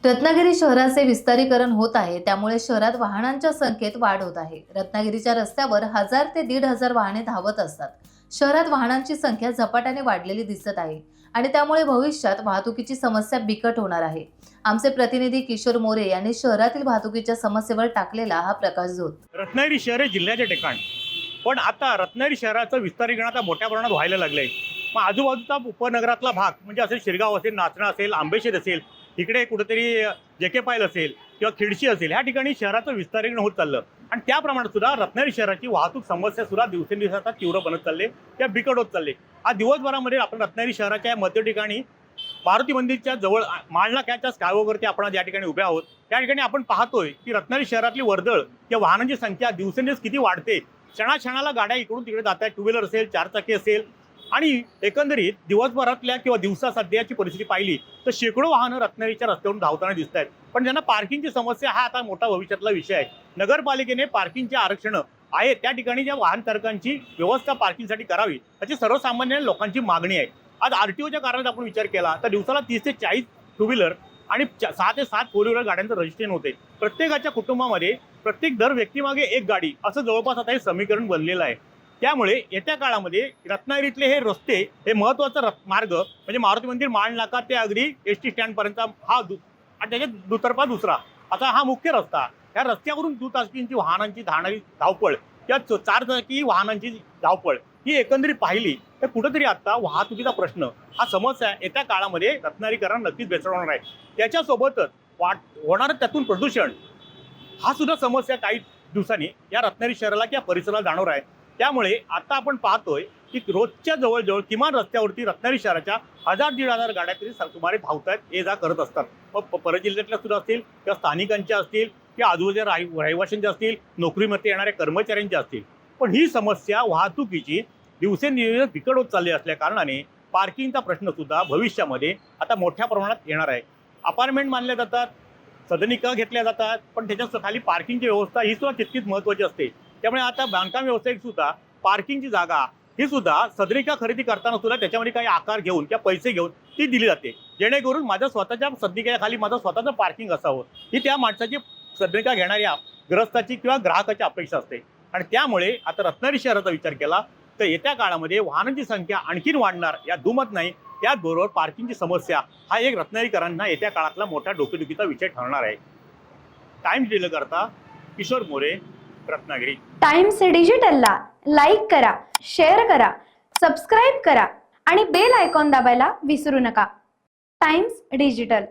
रत्नागिरी शहराचे विस्तारीकरण होत आहे, त्यामुळे शहरात वाहनांच्या संख्येत वाढ होत आहे। रत्नागिरीच्या रस्त्यावर 1000 ते 1500 वाहने धावत असतात। शहरात वाहनांची संख्या झपाट्याने वाढलेली दिसत आहे आणि त्यामुळे भविष्यात वाहतुकीची समस्या बिकट होणार आहे। आमचे प्रतिनिधी किशोर मोरे यांनी शहरातील वाहतुकीच्या समस्येवर टाकलेला हा प्रकाशझोत। रत्नागिरी शहर हे जिल्ह्याचे ठिकाण, पण आता रत्नागिरी शहराचं विस्तारीकरण आता मोठ्या प्रमाणात व्हायला लागलंय। मग आजूबाजूचा उपनगरातला भाग म्हणजे असेल शिरगाव असेल, नाचणं असेल, आंबेशेत असेल, इकडे कुठेतरी जेके पायल असेल किंवा खिडशी असेल, ह्या ठिकाणी शहराचं विस्तारीकरण होत चाललं आणि त्या प्रमाणात सुद्धा रत्नागिरी शहराची वाहतूक समस्या सुद्धा दिवसेंदिवस आता तीव्र बनत चालले, त्या बिकट होत चालले। आज दिवसभरामध्ये आपण रत्नागिरी शहराच्या मध्य ठिकाणी मारुती मंदिरच्या जवळ माळनाक्याच्या स्कायवॉकवरती आपण या ठिकाणी उभे आहोत। त्या ठिकाणी आपण पाहतोय की रत्नागिरी शहरातली वर्दळ किंवा वाहनांची संख्या दिवसेंदिवस किती वाढते। क्षणाक्षणाला गाड्या इकडून तिकडे जात आहेत, टू व्हीलर असेल, चारचाकी असेल आणि एकंदरीत दिवसभरातल्या किंवा दिवसा सध्याची परिस्थिती पाहिली तर शेकडो वाहनं रत्नागिरीच्या रस्त्यावरून धावताना दिसत आहेत। पण ज्यांना पार्किंगची समस्या हा आता मोठा भविष्यातला विषय आहे। नगरपालिकेने पार्किंगचे आरक्षण आहे त्या ठिकाणी ज्या वाहनधारकांची व्यवस्था पार्किंगसाठी करावी याची सर्वसामान्य लोकांची मागणी आहे। आज आरटीओच्या कारणात आपण विचार केला तर दिवसाला 30 ते 40 टू व्हीलर आणि 6 ते 7 फोर व्हीलर गाड्यांचं रजिस्ट्रेशन होते। प्रत्येकाच्या कुटुंबामध्ये प्रत्येक दर व्यक्तीमागे एक गाडी असं जवळपास आता हे समीकरण बनलेलं आहे। त्यामुळे येत्या काळामध्ये रत्नागिरीतले हे रस्ते हे महत्त्वाचा मार्ग म्हणजे मारुती मंदिर माळनाका ते अगदी एसटी स्टँडपर्यंत हा आणि त्याच्या दुतर्फा दुसरा असा हा मुख्य रस्ता। या रस्त्यावरून दुचाकींची वाहनांची धावणारी धावपळ किंवा चारचाकी वाहनांची धावपळ ही एकंदरीत पाहिली तर कुठेतरी आता वाहतुकीचा प्रश्न हा समस्या येत्या काळामध्ये रत्नागिरीकरण नक्कीच बेसवणार आहे। त्याच्यासोबतच होणारं त्यातून प्रदूषण हा सुद्धा समस्या काही दिवसांनी या रत्नागिरी शहराला किंवा परिसराला जाणवणार आहे। त्यामुळे आता आपण पाहतोय की रोजच्या जवळजवळ किमान रस्त्यावरती रत्नागिरी शहराच्या 1000-1500 गाड्या तरी सुमारे धावतायत, ये जा करत असतात। मग परजिल्ह्यातल्या सुद्धा असतील किंवा स्थानिकांच्या असतील किंवा आजूबाजूच्या रहिवाशांच्या असतील, नोकरीमध्ये येणाऱ्या कर्मचाऱ्यांच्या असतील। पण ही समस्या वाहतुकीची दिवसेंदिवस बिकट होत चालली असल्या कारणाने पार्किंगचा प्रश्न सुद्धा भविष्यामध्ये आता मोठ्या प्रमाणात येणार आहे। अपार्टमेंट बांधल्या जातात, सदनिका घेतल्या जातात, पण त्याच्या खाली पार्किंगची व्यवस्था ही सुद्धा तितकीच महत्त्वाची असते। त्यामुळे आता बांधकाम व्यावसायिक सुद्धा पार्किंगची जागा ही सुद्धा सदनिका खरेदी करताना सुद्धा त्याच्यामध्ये काही आकार घेऊन किंवा पैसे घेऊन ती दिली जाते, जेणेकरून माझ्या स्वतःच्या सदनिकेच्या खाली माझं स्वतःचं पार्किंग असावं ही त्या माणसाची सदनिका घेणाऱ्या ग्राहकाची किंवा ग्राहकाची अपेक्षा असते। आणि त्यामुळे आता रत्नागिरी शहराचा विचार केला तर येत्या काळामध्ये वाहनांची संख्या आणखीन वाढणार या दुमत नाही। त्याचबरोबर पार्किंगची समस्या हा एक रत्नागिरीकरांना येत्या काळातला मोठा डोकेदुखीचा विषय ठरणार आहे। टाइम्स डिजिटल करता किशोर मोरे, रत्नागिरी। टाइम्स डिजिटलला लाईक करा, शेअर करा, सबस्क्राईब करा आणि बेल आयकॉन दाबायला विसरू नका। Times digital.